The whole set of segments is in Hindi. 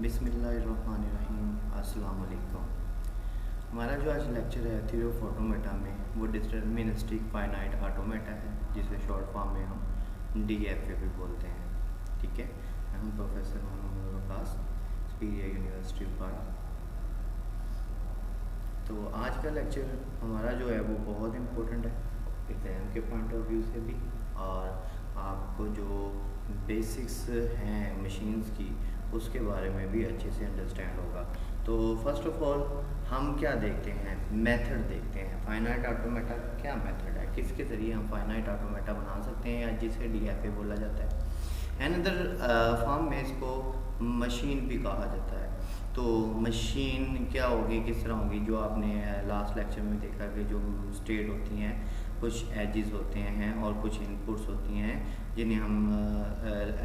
बिस्मिल्लाहिर्रहमानिर्रहीम। अस्सलाम वालेकुम। हमारा जो आज लेक्चर है थ्योरी ऑफ ऑटोमेटा में वो डिटरमिनिस्टिक फाइनाइट ऑटोमेटा है, जिसे शॉर्ट फॉर्म में हम DFA भी बोलते हैं। ठीक है, हम professor Mohammad Waqas, superior university पारा। तो आज का लेक्चर हमारा जो है वो बहुत इम्पोर्टेंट है एग्ज़ाम के पॉइंट ऑफ व्यू से भी, और आपको जो बेसिक्स हैं मशीन्स की उसके बारे में भी अच्छे से अंडरस्टैंड होगा। तो फर्स्ट ऑफ ऑल हम क्या देखते हैं, मेथड देखते हैं। फाइनाइट ऑटोमेटा का क्या मेथड है, किसके ज़रिए हम फाइनाइट ऑटोमेटा बना सकते हैं, या जिसे DFA बोला जाता है। अनदर फॉर्म में इसको मशीन भी कहा जाता है। तो मशीन क्या होगी, किस तरह होगी, जो आपने लास्ट लेक्चर में देखा कि जो स्टेट होती हैं, कुछ एजेस होते हैं और कुछ इनपुट्स होती हैं जिन्हें हम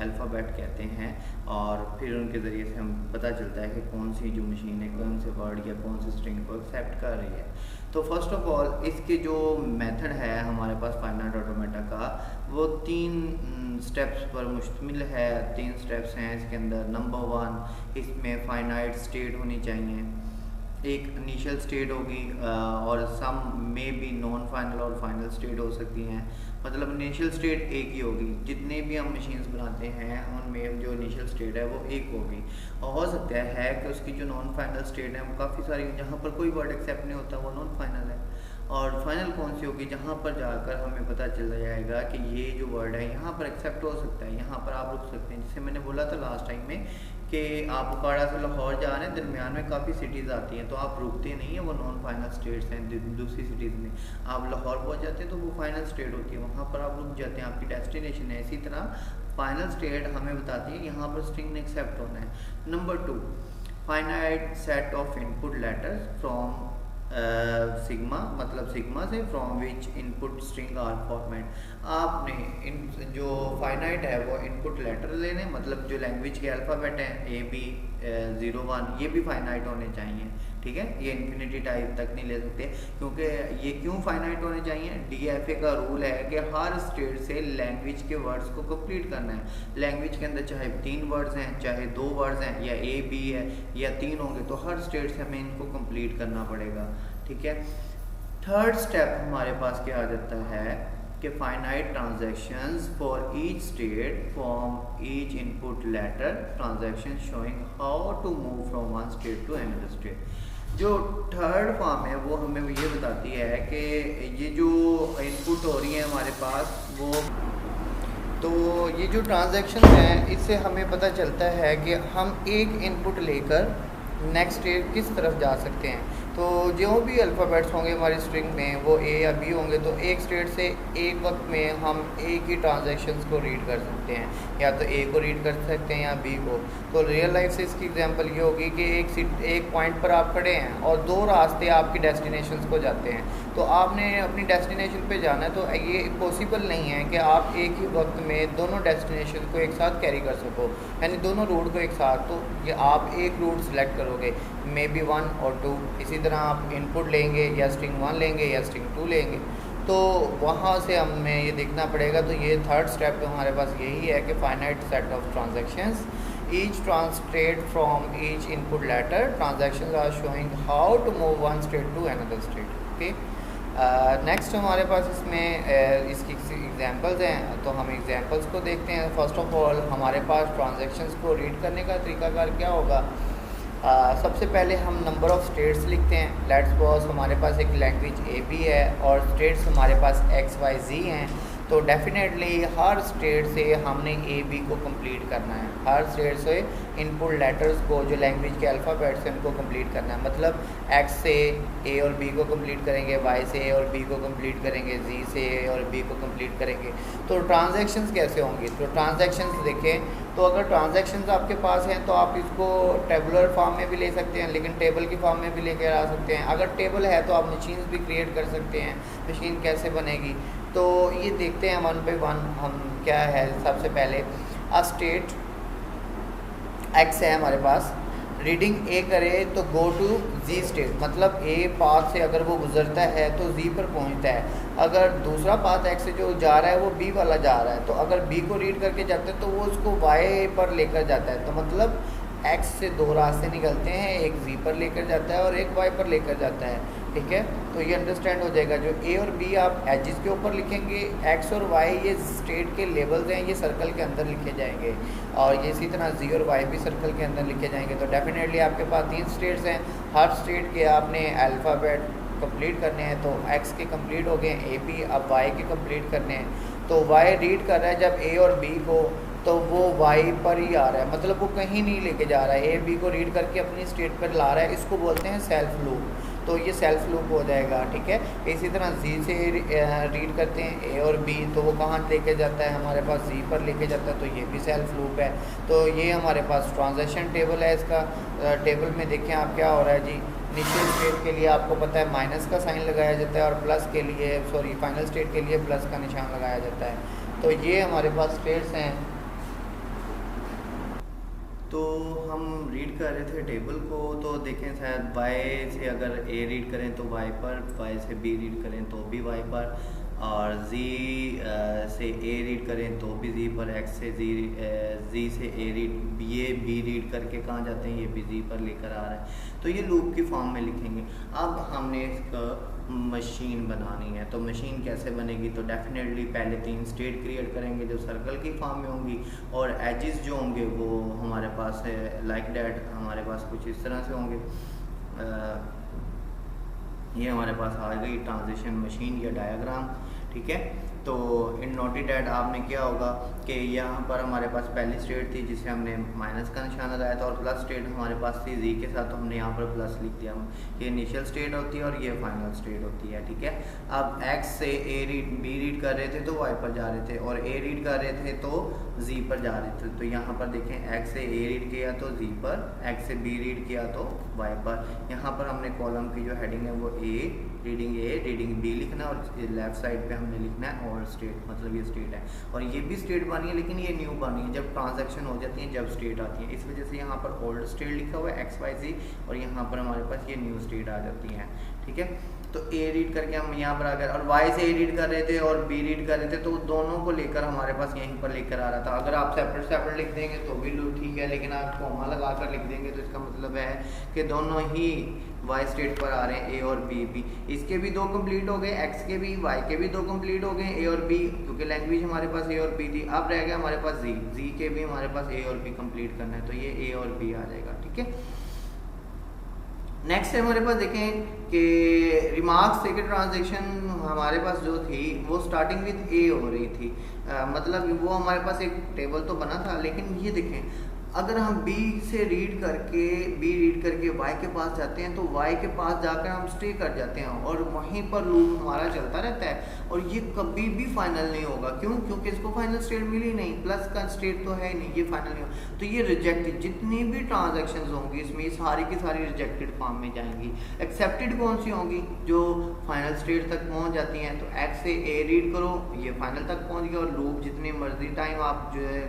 अल्फ़ाबेट कहते हैं, और फिर उनके ज़रिए से हम पता चलता है कि कौन सी जो मशीन है कौन से वर्ड या कौन से स्ट्रिंग को एक्सेप्ट कर रही है। तो फर्स्ट ऑफ ऑल इसके जो मेथड है हमारे पास फाइनाइट ऑटोमेटा का, वो 3 स्टेप्स पर मुश्तमिल है। 3 स्टेप्स हैं इसके अंदर। नंबर 1, इसमें फाइनाइट स्टेट होनी चाहिए। एक इनिशियल स्टेट होगी और सम में भी नॉन फाइनल और फाइनल स्टेट हो सकती हैं। मतलब इनिशियल स्टेट एक ही होगी, जितने भी हम मशीन्स बनाते हैं उनमें जो इनिशियल स्टेट है वो एक होगी। और हो सकता है कि उसकी जो नॉन फाइनल स्टेट है वो काफ़ी सारी, जहाँ पर कोई वर्ड एक्सेप्ट नहीं होता वो नॉन फाइनल है। और फाइनल कौन सी होगी, जहाँ पर जाकर हमें पता चल जाएगा कि ये जो वर्ड है यहाँ पर एक्सेप्ट हो सकता है, यहाँ पर आप रुक सकते हैं। जैसे मैंने बोला था लास्ट टाइम में कि आप उकाड़ा से लाहौर जा रहे हैं, दरमियान में काफ़ी सिटीज़ आती हैं, तो आप रुकते नहीं हैं, वो नॉन फाइनल स्टेट्स हैं। दूसरी सिटीज़ में आप लाहौर पहुंच जाते हैं तो वो फाइनल स्टेट होती है, वहाँ पर आप रुक जाते हैं, आपकी डेस्टिनेशन है। इसी तरह फाइनल स्टेट हमें बताती है यहाँ पर स्ट्रिंग ने एक्सेप्ट होना है। Number 2, finite set of input letters from sigma, मतलब सिग्मा से, from which input string are format. आपने इन जो फाइनाइट है वो इनपुट लेटर लेने, मतलब जो लैंग्वेज के अल्फ़ाबेट हैं AB 0 1, ये भी फाइनाइट होने चाहिए। ठीक है, ये इन्फिनिटी टाइप तक नहीं ले सकते, क्योंकि ये क्यों फाइनाइट होने चाहिए। DFA का रूल है कि हर स्टेट से लैंग्वेज के वर्ड्स को कंप्लीट करना है। लैंग्वेज के अंदर चाहे 3 वर्ड्स हैं, चाहे 2 वर्ड्स हैं, या A B है, या 3 होंगे, तो हर स्टेट से हमें इनको कंप्लीट करना पड़ेगा। ठीक है, थर्ड स्टेप हमारे पास क्या आ जाता है कि finite transactions for each state from each input letter, transaction showing how to move from one state to another state. जो थर्ड फॉर्म है वो हमें ये बताती है कि ये जो इनपुट हो रही है हमारे पास वो, तो ये जो ट्रांजैक्शन है इससे हमें पता चलता है कि हम एक इनपुट लेकर नेक्स्ट स्टेट किस तरफ जा सकते हैं। तो जो भी अल्फ़ाबेट्स होंगे हमारी स्ट्रिंग में वो A या B होंगे, तो एक स्टेट से एक वक्त में हम एक ही ट्रांजैक्शंस को रीड कर सकते हैं, या तो A को रीड कर सकते हैं या B को। तो रियल लाइफ से इसकी एग्जांपल ये होगी कि एक पॉइंट पर आप खड़े हैं और 2 रास्ते आपकी डेस्टिनेशंस को जाते हैं, तो आपने अपनी डेस्टिनेशन पे जाना है, तो ये पॉसिबल नहीं है कि आप एक ही वक्त में दोनों डेस्टिनेशन को एक साथ कैरी कर सको, यानी दोनों रूट को एक साथ। तो ये आप एक रूट सेलेक्ट करोगे, मे बी 1 और 2, इसी तरह आप इनपुट लेंगे, या स्ट्रिंग 1 लेंगे या स्ट्रिंग 2 लेंगे, तो वहाँ से हमें ये देखना पड़ेगा। तो ये थर्ड स्टेप तो हमारे पास यही है कि finite set of transactions, each state from each input letter, transactions are showing how to move one state to another state. Okay, next हमारे पास इसमें इसकी एग्जांपल्स हैं, तो हम एग्जांपल्स को देखते हैं। फर्स्ट ऑफ ऑल हमारे पास ट्रांजैक्शंस को रीड करने का तरीकाकार क्या होगा। सबसे पहले हम नंबर ऑफ़ स्टेट्स लिखते हैं। लेट्स सपोज हमारे पास एक लैंग्वेज AB है और स्टेट्स हमारे पास XYZ हैं, तो डेफिनेटली हर स्टेट से हमने AB को कंप्लीट करना है। हर स्टेट से इनपुट लेटर्स को, जो लैंग्वेज के अल्फ़ाबेट्स हैं उनको कंप्लीट करना है। मतलब X से A और B को कंप्लीट करेंगे, Y से A और B को कंप्लीट करेंगे, Z से A और B को कंप्लीट करेंगे। तो ट्रांजैक्शंस कैसे होंगी, तो ट्रांजैक्शंस देखें, तो अगर ट्रांजैक्शंस आपके पास हैं तो आप इसको टेबुलर फॉर्म में भी ले सकते हैं, लेकिन टेबल की फॉर्म में भी लेकर आ सकते हैं। अगर टेबल है तो आप मशीन्स भी क्रिएट कर सकते हैं। मशीन कैसे बनेगी, तो ये देखते हैं 1 बाय 1 हम क्या है। सबसे पहले स्टेट X है हमारे पास, रीडिंग A करे तो गो टू Z स्टेट, मतलब A पाथ से अगर वो गुजरता है तो Z पर पहुंचता है। अगर दूसरा पाथ X से जो जा रहा है वो B वाला जा रहा है, तो अगर B को रीड करके जाता है तो वो उसको Y पर लेकर जाता है। तो मतलब एक्स से दो रास्ते निकलते हैं, एक जी पर लेकर जाता है और एक वाई पर लेकर जाता है, ठीक है। तो ये अंडरस्टैंड हो जाएगा। जो ए और बी आप एजिस के ऊपर लिखेंगे, एक्स और वाई ये स्टेट के लेबल्स हैं, ये सर्कल के अंदर लिखे जाएंगे, और ये इसी तरह जी और वाई भी सर्कल के अंदर लिखे जाएंगे। तो डेफिनेटली आपके पास 3 स्टेट्स हैं, हर स्टेट के आपने अल्फ़ाबेट कंप्लीट करने हैं। तो एक्स के कंप्लीट हो गए, ए बी, अब वाई के कंप्लीट करने हैं। तो वाई रीड कर रहा है जब ए और बी को, तो वो वाई पर ही आ रहा है, मतलब वो कहीं नहीं लेके जा रहा है, ए बी को रीड करके अपनी स्टेट पर ला रहा है। इसको बोलते हैं सेल्फ लूप। तो ये सेल्फ लूप हो जाएगा, ठीक है। इसी तरह जी से रीड करते हैं ए और बी, तो वो कहाँ लेके जाता है, हमारे पास जी पर लेके जाता है, तो ये भी सेल्फ लूप है। तो ये हमारे पास ट्रांजैक्शन टेबल है। इसका टेबल में देखें आप क्या हो रहा है जी। इनिशियल स्टेट के लिए आपको पता है माइनस का साइन लगाया जाता है, और प्लस के लिए, सॉरी, फाइनल स्टेट के लिए प्लस का निशान लगाया जाता है। तो ये हमारे पास स्टेट्स हैं। तो हम रीड कर रहे थे टेबल को, तो देखें शायद वाई से अगर ए रीड करें तो वाई पर, वाई से बी रीड करें तो भी वाई पर, और जी से ए रीड करें तो भी जी पर, एक्स से जी से ए रीड, ये बी रीड करके कहाँ जाते हैं, ये भी जी पर लेकर आ रहा है। तो ये लूप की फॉर्म में लिखेंगे। अब हमने इसका मशीन बनानी है, तो मशीन कैसे बनेगी, तो डेफिनेटली पहले 3 स्टेट क्रिएट करेंगे जो सर्कल की फॉर्म में होंगी, और एजेस जो होंगे वो हमारे पास लाइक डैट हमारे पास कुछ इस तरह से होंगे। ये हमारे पास आ गई ट्रांजिशन मशीन या डायग्राम, ठीक है। तो इन नोटेड डैट आपने क्या होगा कि यहाँ पर हमारे पास पहली स्टेट थी जिसे हमने माइनस का निशान लगाया था, और प्लस स्टेट हमारे पास थी जी के साथ, तो हमने यहाँ पर प्लस लिख दिया। ये इनिशियल स्टेट होती है और ये फाइनल स्टेट होती है, ठीक है। अब एक्स से ए रीड, बी रीड कर रहे थे तो वाई पर जा रहे थे, और ए रीड कर रहे थे तो जी पर जा रहे थे। तो यहाँ पर देखें, एक्स से ए रीड किया तो जी पर, एक्स से बी रीड किया तो वाई पर। यहाँ पर हमने कॉलम की जो हेडिंग है वो ए रीडिंग बी लिखना, और लेफ्ट साइड पे हमने लिखना है और स्टेट, मतलब ये स्टेट है। और ये भी स्टेट बनी है, लेकिन ये न्यू बनी है जब ट्रांजैक्शन हो जाती है, जब स्टेट आती है। इस वजह से यहाँ पर ओल्ड स्टेट लिखा हुआ है एक्स वाई जी, और यहाँ पर हमारे पास ये न्यू स्टेट आ जाती है, ठीक है। तो ए रीड करके हम यहाँ पर आ गए, और वाई से ए रीड कर रहे थे और बी रीड कर रहे थे, तो दोनों को लेकर हमारे पास यहीं पर लेकर आ रहा था। अगर आप सेपरेट लिख देंगे तो भी ठीक है, लेकिन आप कॉमा लगा कर लिख देंगे तो इसका मतलब है कि दोनों ही वाई स्टेट पर आ रहे हैं, ए और बी। इसके भी 2 कंप्लीट हो गए, एक्स के भी, वाई के भी 2 कंप्लीट हो गए, ए और बी, क्योंकि लैंग्वेज हमारे पास ए और बी थी। अब रह गया हमारे पास जी के भी हमारे पास ए और बी कंप्लीट करना है, तो ये ए और बी आ जाएगा, ठीक है। नेक्स्ट हमारे पास देखें कि रिमार्क्स सेकंड ट्रांजैक्शन हमारे पास जो थी वो स्टार्टिंग विद ए हो रही थी, मतलब वो हमारे पास एक टेबल तो बना था, लेकिन ये देखें, अगर हम बी से रीड करके वाई के पास जाते हैं, तो वाई के पास जाकर हम स्टे कर जाते हैं, और वहीं पर लूप हमारा चलता रहता है, और ये कभी भी फाइनल नहीं होगा। क्यों? क्योंकि इसको फाइनल स्टेट मिली नहीं, प्लस का स्टेट तो है नहीं, ये फाइनल नहीं होगा। तो ये रिजेक्टेड, जितनी भी ट्रांजेक्शन होंगी इसमें, ये सारी की सारी रिजेक्टेड फॉर्म में जाएंगी। एक्सेप्टेड कौन सी होंगी? जो फाइनल स्टेट तक पहुँच जाती हैं। तो एक्स से ए रीड करो, ये फाइनल तक पहुँच गया, और लूप जितनी मर्जी टाइम आप जो है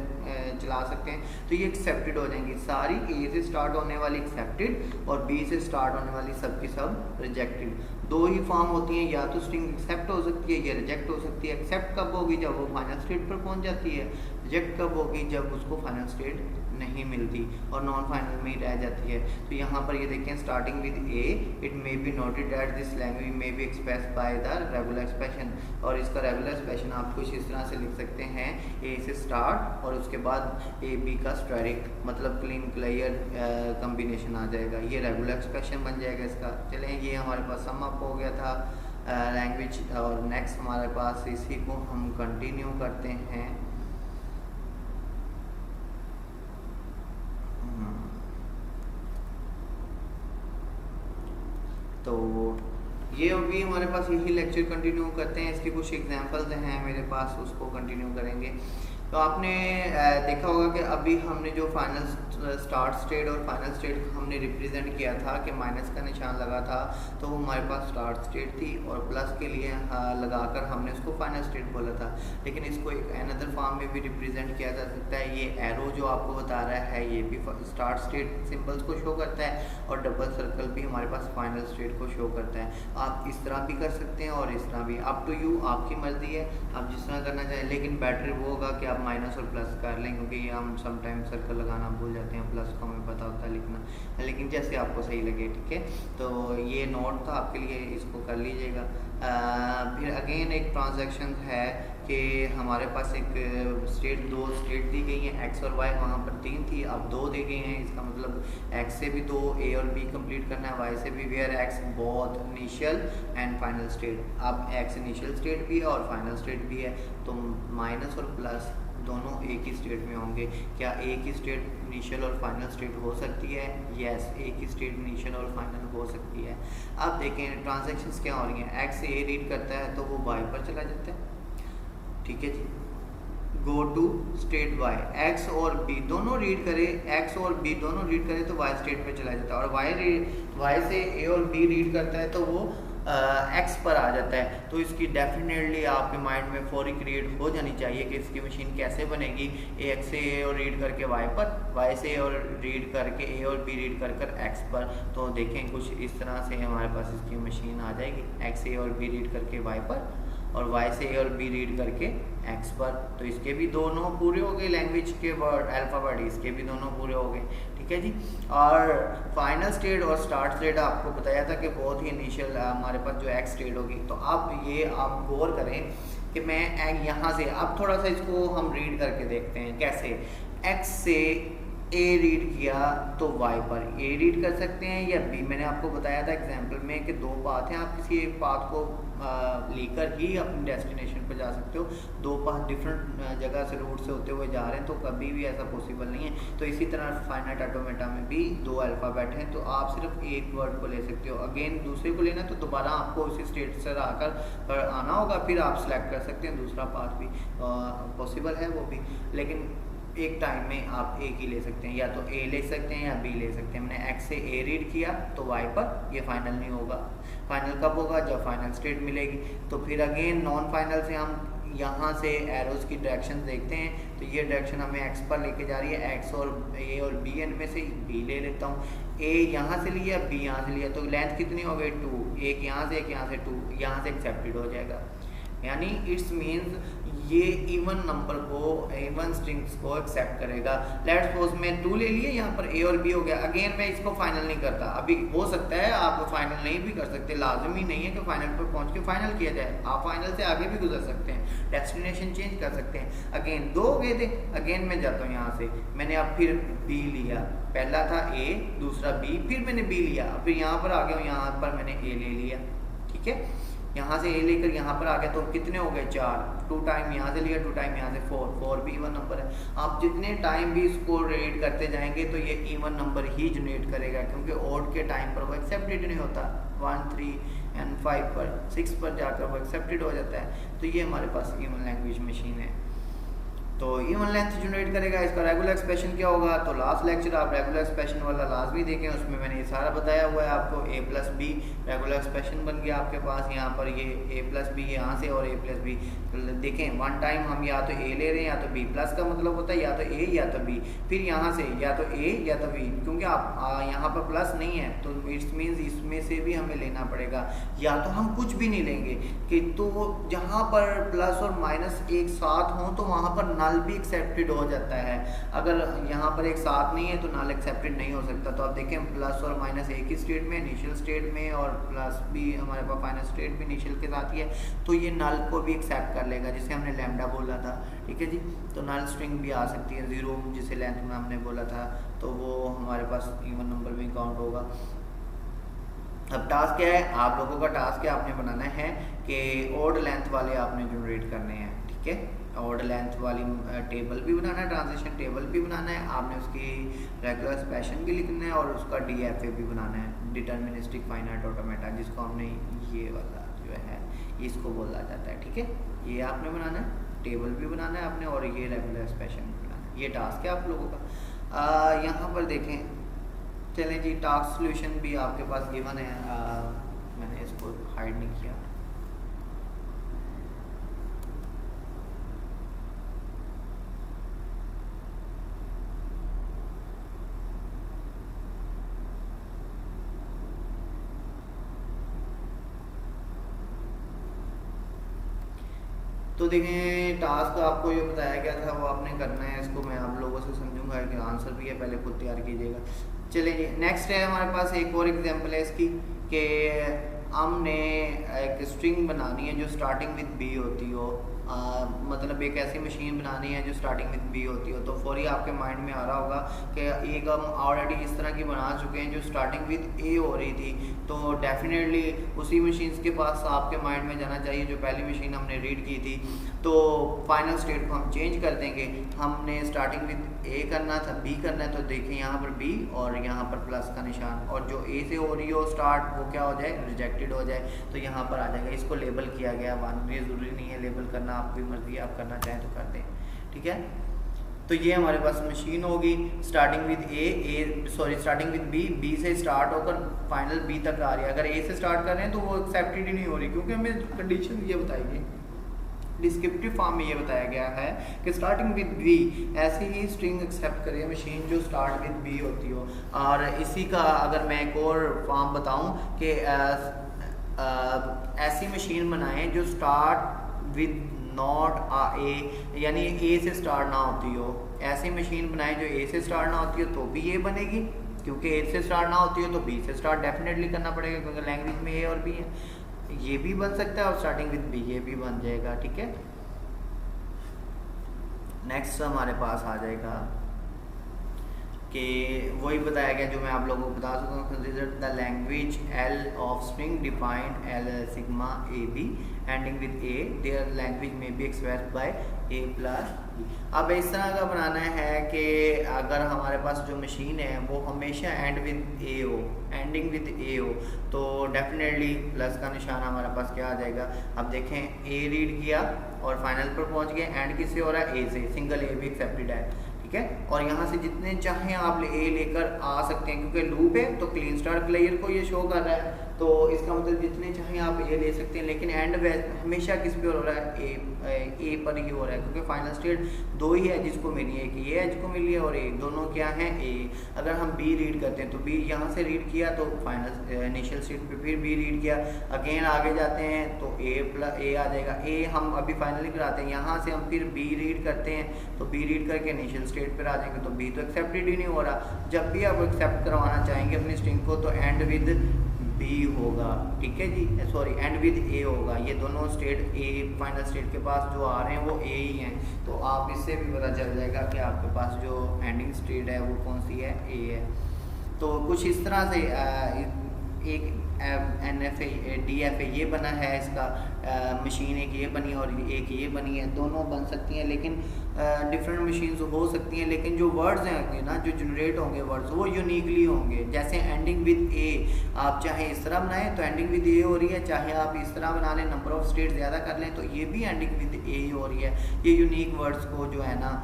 चला सकते हैं, तो ये एक्सेप्टेड हो जाएंगी सारी। ए से स्टार्ट होने वाली एक्सेप्टेड, और बी से स्टार्ट होने वाली सब की सब रिजेक्टेड। 2 ही फॉर्म होती हैं, या तो स्ट्रिंग एक्सेप्ट हो सकती है या रिजेक्ट हो सकती है। एक्सेप्ट कब होगी? जब वो फाइनल स्टेट पर पहुंच जाती है। रिजेक्ट कब होगी? जब उसको फाइनल स्टेट नहीं मिलती और नॉन फाइनल में ही रह जाती है। तो यहाँ पर ये देखें, starting with A, it may be noted that this language may be express by the regular expression. और इसका रेगुलर एक्सप्रेशन आप कुछ इस तरह से लिख सकते हैं, ए से स्टार्ट और उसके बाद ए बी का स्टेरिक, मतलब क्लीन क्लियर कम्बिनेशन आ जाएगा, ये रेगुलर एक्सप्रेशन बन जाएगा इसका। चलें, ये हमारे पास सम अप हो गया था लैंग्वेज। और नेक्स्ट हमारे पास इसी को हम कंटिन्यू करते हैं। तो ये अभी हमारे पास यही लेक्चर कंटिन्यू करते हैं। इसके कुछ एग्जांपल्स हैं मेरे पास, उसको कंटिन्यू करेंगे। तो आपने देखा होगा कि अभी हमने जो फाइनल स्टार्ट स्टेट और फाइनल स्टेट हमने रिप्रेजेंट किया था कि माइनस का निशान लगा था, तो वो हमारे पास स्टार्ट स्टेट थी, और प्लस के लिए लगाकर हमने उसको फाइनल स्टेट बोला था। लेकिन इसको एक अनदर फॉर्म में भी रिप्रेजेंट किया जा सकता है। ये एरो जो आपको बता रहा है, ये भी स्टार्ट स्टेट सिंबल्स को शो करता है, और डबल सर्कल भी हमारे पास फाइनल स्टेट को शो करता है। आप इस तरह भी कर सकते हैं और इस तरह भी, अप टू यू, आपकी मर्जी है, आप जिस तरह करना चाहें। लेकिन बेटर वो होगा कि आप माइनस और प्लस कर लें, क्योंकि हम समटाइम सर्कल लगाना भूल जाते हैं। जाते हैं, प्लस को हमें पता होता है लिखना, लेकिन जैसे आपको सही लगे, ठीक है। तो ये नोट था आपके लिए, इसको कर लीजिएगा। फिर अगेन एक ट्रांजैक्शन है कि हमारे पास एक दो स्टेट दी गई हैं, एक्स और वाई, वहाँ पर 3 थी, अब 2 दे गई हैं। इसका मतलब एक्स से भी 2, ए और बी कंप्लीट करना है, वाई से भी, where X both initial and final state. अब एक्स इनिशियल स्टेट भी है और फाइनल स्टेट भी है, तो माइनस और प्लस दोनों एक ही स्टेट में होंगे। क्या एक ही स्टेट इनिशियल और फाइनल स्टेट हो सकती है? यस, एक ही स्टेट इनिशियल और फाइनल हो सकती है। अब देखें ट्रांजैक्शंस क्या हो रही हैं, एक्स ए रीड करता है तो वो वाई पर चला जाता है, ठीक है जी। Go to state Y, X और बी दोनों रीड करे, एक्स और बी दोनों रीड करे तो वाई स्टेट पे चला जाता है, और वाई से ए और बी रीड करता है तो वो एक्स पर आ जाता है। तो इसकी डेफिनेटली आपके माइंड में फौरी क्रिएट हो जानी चाहिए कि इसकी मशीन कैसे बनेगी। एक्स से ए और रीड करके वाई पर, वाई से ए और रीड करके ए और बी रीड कर एक्स पर। तो देखें कुछ इस तरह से हमारे पास इसकी मशीन आ जाएगी, एक्स से ए और बी रीड करके वाई पर और वाई से ए और बी रीड करके एक्स पर। तो इसके भी दोनों पूरे हो गए लैंग्वेज के वर्ड अल्फ़ाबेट, इसके भी दोनों पूरे हो गए, ठीक है जी। और फाइनल स्टेट और स्टार्ट स्टेट आपको बताया था कि बहुत ही इनिशियल हमारे पास जो एक्स स्टेट होगी। तो अब ये आप गौर करें कि मैं यहाँ से अब थोड़ा सा इसको हम रीड करके देखते हैं कैसे। एक्स से ए रीड किया तो वाई पर ए रीड कर सकते हैं या बी। मैंने आपको बताया था एग्जाम्पल में कि 2 पाथ हैं, आप किसी एक पाथ को लेकर ही अपनी डेस्टिनेशन पर जा सकते हो। 2 पाथ डिफरेंट जगह से रूट से होते हुए जा रहे हैं तो कभी भी ऐसा पॉसिबल नहीं है। तो इसी तरह फाइनाइट ऑटोमेटा में भी 2 अल्फ़ाबेट हैं, तो आप सिर्फ एक वर्ड को ले सकते हो। अगेन दूसरे को लेना तो दोबारा आपको उसी स्टेट से आकर आना होगा, फिर आप सेलेक्ट कर सकते हैं दूसरा पाथ भी पॉसिबल है वो भी, लेकिन एक टाइम में आप एक ही ले सकते हैं, या तो ए ले सकते हैं या बी ले सकते हैं। मैंने एक्स से ए रीड किया तो वाई पर, ये फाइनल नहीं होगा। फाइनल कब होगा? जब फाइनल स्टेट मिलेगी। तो फिर अगेन नॉन फाइनल से हम यहाँ से एरोज की डायरेक्शन देखते हैं, तो ये डायरेक्शन हमें एक्स पर लेके जा रही है। एक्स और ए और बी, इनमें से बी ले लेता हूँ। ए यहाँ से लिया, बी यहाँ से लिया, तो लेंथ कितनी हो गई? 2। एक यहाँ से, एक यहाँ से, 2 यहाँ से एक्सेप्टेड हो जाएगा। यानी इट्स मीन्स ये इवन नंबर को, इवन स्ट्रिंग्स को एक्सेप्ट करेगा। लेट्स सपोज मैं 2 ले लिए, यहाँ पर ए और बी हो गया। अगेन मैं इसको फाइनल नहीं करता, अभी हो सकता है आप फाइनल नहीं भी कर सकते, लाजमी नहीं है कि फाइनल पर पहुँच के फाइनल किया जाए। आप फाइनल से आगे भी गुजर सकते हैं, डेस्टिनेशन चेंज कर सकते हैं। अगेन 2 हो गए थे, अगेन मैं जाता हूँ यहाँ से, मैंने अब फिर बी लिया, पहला था ए, दूसरा बी, फिर मैंने बी लिया, फिर यहाँ पर आ गया हूँ, यहाँ पर मैंने ए ले लिया, ठीक है। यहाँ से ए लेकर यहाँ पर आ गया तो कितने हो गए? 4। 2 टाइम यहाँ से लिया, 2 टाइम यहाँ से, 4 भी इवन नंबर है। आप जितने टाइम भी इसको रेड करते जाएंगे तो ये इवन नंबर ही जनरेट करेगा, क्योंकि ऑड के टाइम पर वो एक्सेप्टेड नहीं होता। 1, 3 एंड 5 पर, 6 पर जाकर वो एक्सेप्टेड हो जाता है। तो ये हमारे पास इवन लैंग्वेज मशीन है। तो इवन लेंथ जनरेट करेगा। इसका रेगुलर एक्सप्रेशन क्या होगा? तो लास्ट लेक्चर आप रेगुलर एक्सप्रेशन वाला लाजमी देखें, उसमें मैंने ये सारा बताया हुआ है आपको। a plus be regular expression बन गया आपके पास। यहाँ पर ये a प्लस बी यहाँ से और a प्लस बी देखें, वन टाइम हम या तो a ले रहे हैं या तो b प्लस का मतलब होता है या तो a या तो b, फिर यहाँ से या तो a या तो b, क्योंकि आप यहाँ पर प्लस नहीं है तो इट्स मीन्स इसमें से भी हमें लेना पड़ेगा। या तो हम कुछ भी नहीं लेंगे कि तो जहाँ पर प्लस और माइनस एक साथ हों तो वहाँ पर नल भी एक्सेप्टेड हो जाता है। अगर यहाँ पर एक साथ नहीं है तो नल एक्सेप्टेड नहीं हो सकता। तो आप देखें प्लस और माइनस एक ही स्टेट में, इनिशियल स्टेट में, और प्लस भी हमारे पास फाइनल स्टेट भी इनिशियल के साथ ही है, तो ये नल को भी एक्सेप्ट कर लेगा, जिसे हमने लैम्डा बोला था, ठीक है जी। तो नल स्ट्रिंग भी आ सकती है 0, जिसे लेंथ में हमने बोला था, तो वो हमारे पास इवन नंबर में काउंट होगा। अब टास्क क्या है? आप लोगों का टास्क क्या आपने बनाना है कि ऑड लेंथ वाले आपने जनरेट करने हैं, ठीक है। ऑड लेंथ वाली टेबल भी बनाना है, ट्रांजिशन टेबल भी बनाना है, आपने उसकी रेगुलर एक्सप्रेशन भी लिखना है और उसका DFA भी बनाना है, डिटर्मिनिस्टिक फाइनाइट ऑटोमेटा, जिसको हमने ये वाला जो है इसको बोला जाता है, ठीक है। ये आपने बनाना है, टेबल भी बनाना है आपने, और ये रेगुलर एक्सप्रेशन भी बनाना है। ये टास्क है आप लोगों का। यहाँ पर देखें, चलें जी, टास्क सोल्यूशन भी आपके पास गिवन है। मैंने इसको हाइड नहीं किया। तो देखें टास्क आपको ये बताया गया था वो आपने करना है, इसको मैं आप लोगों से समझूंगा कि आंसर भी है, पहले खुद तैयार कीजिएगा। चलिए नेक्स्ट है हमारे पास एक और एग्जांपल है इसकी कि हमने एक स्ट्रिंग बनानी है जो स्टार्टिंग विद बी होती हो, मतलब एक ऐसी मशीन बनानी है जो स्टार्टिंग विद बी होती हो। तो फौरी आपके माइंड में आ रहा होगा कि एक हम ऑलरेडी इस तरह की बना चुके हैं जो स्टार्टिंग विद ए हो रही थी, तो डेफिनेटली उसी मशीन के पास आपके माइंड में जाना चाहिए जो पहली मशीन हमने रीड की थी। तो फाइनल स्टेट को हम चेंज कर देंगे, हमने स्टार्टिंग विद ए करना था, बी करना है, तो देखें यहाँ पर बी और यहाँ पर प्लस का निशान, और जो ए से हो रही हो स्टार्ट वो क्या हो जाए, रिजेक्टेड हो जाए, तो यहाँ पर आ जाएगा। इसको लेबल किया गया, वन ये ज़रूरी नहीं है लेबल करना, आपकी मर्जी है, आप करना चाहें तो कर दें, ठीक है। तो ये हमारे पास मशीन होगी starting with starting with B से स्टार्ट होकर फाइनल बी तक आ रही है। अगर ए से स्टार्ट कर रहे हैं तो वो एक्सेप्टेड ही नहीं हो रही, क्योंकि हमें कंडीशन ये बताइए, डिस्क्रिप्टिव फॉर्म में ये बताया गया है कि स्टार्टिंग विद बी ऐसी ही स्ट्रिंग एक्सेप्ट करे मशीन जो स्टार्ट विद बी होती हो। और इसी का अगर मैं एक और फॉर्म बताऊं कि ऐसी मशीन बनाएं जो स्टार्ट विद नॉट ए, यानी ए से स्टार्ट ना होती हो। ऐसी मशीन बनाएं जो ए से स्टार्ट ना होती हो तो भी ये बनेगी, क्योंकि ए से स्टार्ट ना होती हो तो बी से स्टार्ट डेफिनेटली करना पड़ेगा, क्योंकि लैंग्वेज में ए और बी है। ये भी बन सकता है और स्टार्टिंग विद बी ये भी बन जाएगा, ठीक है। नेक्स्ट हमारे पास आ जाएगा कि वही बताया गया जो मैं आप लोगों को बता सकता हूँ, consider the language L of string defined L sigma A B ending with A, their language में B expressed by A plus B. अब इस तरह का बनाना है कि अगर हमारे पास जो मशीन है वो हमेशा एंड विद ए हो, एंडिंग विद ए हो, तो डेफिनेटली प्लस का निशान हमारे पास क्या आ जाएगा। अब देखें ए रीड किया और फाइनल पर पहुंच गए, एंड किससे हो रहा है, ए से, सिंगल ए भी एक्सेप्टेड है, ठीक है। और यहाँ से जितने चाहें आप ए लेकर आ सकते हैं, क्योंकि लूप है तो क्लीन स्टार्ट प्लेयर को ये शो कर रहा है, तो इसका मतलब जितने चाहें आप ए ले सकते हैं, लेकिन एंड हमेशा किस पे हो रहा है, ए पर ही हो रहा है, क्योंकि फाइनल स्टेट दो ही है जिसको मिली है, कि ये जिसको मिली है और ए, दोनों क्या हैं, ए। अगर हम बी रीड करते हैं तो बी यहाँ से रीड किया तो फाइनल इनिशियल स्टेट पे फिर बी रीड किया, अगेन आगे जाते हैं तो ए आ जाएगा। ए हम अभी फाइनली कराते हैं, यहाँ से हम फिर बी रीड करते हैं तो बी रीड करके इनिशियल स्टेट पर आ जाएंगे, तो बी तो एक्सेप्टेड ही नहीं हो रहा। जब भी आप एक्सेप्ट करवाना चाहेंगे अपनी स्ट्रिंग को तो एंड विद बी होगा, ठीक है जी, सॉरी एंड विद ए होगा। ये दोनों स्टेट ए फाइनल स्टेट के पास जो आ रहे हैं वो ए ही हैं, तो आप इससे भी पता चल जाएगा कि आपके पास जो एंडिंग स्टेट है वो कौन सी है, ए है। तो कुछ इस तरह से एक NFA DFA ये बना है, इसका मशीन एक ये बनी और एक ये बनी है, दोनों बन सकती हैं, लेकिन डिफरेंट मशीन्स हो सकती हैं, लेकिन जो वर्ड्स हैं ना जो जनरेट होंगे वर्ड्स वो यूनिकली होंगे। जैसे एंडिंग विद ए, आप चाहे इस तरह बनाएं तो एंडिंग विद ए हो रही है, चाहे आप इस तरह बना लें, नंबर ऑफ स्टेट ज़्यादा कर लें तो ये भी एंडिंग विद ए हो रही है। ये यूनिक वर्ड्स को जो है ना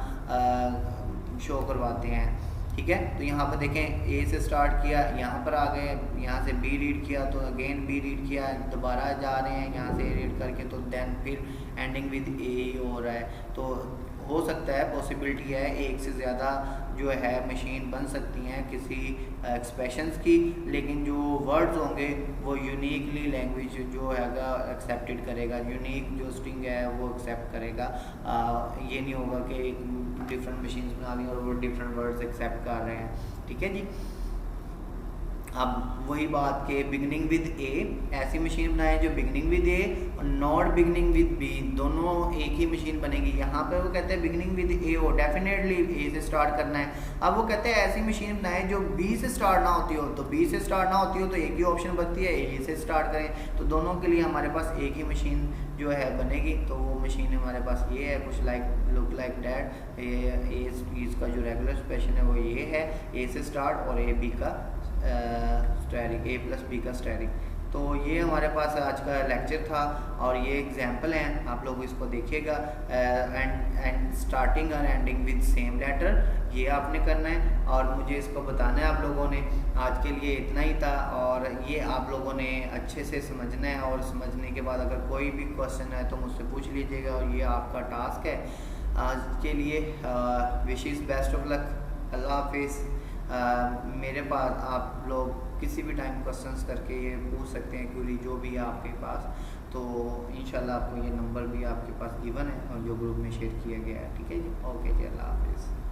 शो करवाते हैं, ठीक है। तो यहाँ पर देखें ए से स्टार्ट किया, यहाँ पर आ गए, यहाँ से बी रीड किया तो अगेन बी रीड किया, दोबारा जा रहे हैं यहाँ से रीड करके, तो देन फिर एंडिंग विद ए हो रहा है। तो हो सकता है, पॉसिबिलिटी है एक से ज़्यादा जो है मशीन बन सकती हैं किसी एक्सप्रेशंस की, लेकिन जो वर्ड्स होंगे वो यूनिकली लैंग्वेज जो हैगा एक्सेप्टेड करेगा, यूनिक जो स्ट्रिंग है वो एक्सेप्ट करेगा। ये नहीं होगा कि डिफरेंट मशीन्स बना ली और वो डिफरेंट वर्ड्स एक्सेप्ट कर रहे हैं, ठीक है जी। अब वही बात के बिगनिंग विद ए, ऐसी मशीन बनाए जो बिगनिंग विद ए और नॉट बिगनिंग विद बी, दोनों एक ही मशीन बनेगी। यहाँ पे वो कहते हैं बिगनिंग विद ए हो, डेफिनेटली ए से स्टार्ट करना है। अब वो कहते हैं ऐसी मशीन बनाए जो बी से स्टार्ट ना होती हो, तो बी से स्टार्ट ना होती हो तो एक ही ऑप्शन बनती है ए से स्टार्ट करें, तो दोनों के लिए हमारे पास एक ही मशीन जो है बनेगी। तो वो मशीन हमारे पास ये है, कुछ लाइक लुक लाइक डैट। इसका जो रेगुलर एक्सप्रेशन है वो ये है, ए से स्टार्ट और ए बी का स्टेरिक, ए प्लस बी का स्टेरिक। तो ये हमारे पास आज का लेक्चर था और ये एग्जांपल हैं, आप लोग इसको देखिएगा। एंड स्टार्टिंग और एंडिंग विद सेम लेटर, ये आपने करना है और मुझे इसको बताना है आप लोगों ने। आज के लिए इतना ही था और ये आप लोगों ने अच्छे से समझना है, और समझने के बाद अगर कोई भी क्वेश्चन है तो मुझसे पूछ लीजिएगा, और ये आपका टास्क है आज के लिए। विशेस बेस्ट ऑफ लक, अल्लाह हाफिज़। मेरे पास आप लोग किसी भी टाइम क्वेश्चंस करके ये पूछ सकते हैं, क्यूरी जो भी है आपके पास। तो इंशाल्लाह आपको ये नंबर भी आपके पास इवन है और जो ग्रुप में शेयर किया गया है, ठीक है जी। ओके जी, अल्लाह हाफिज़।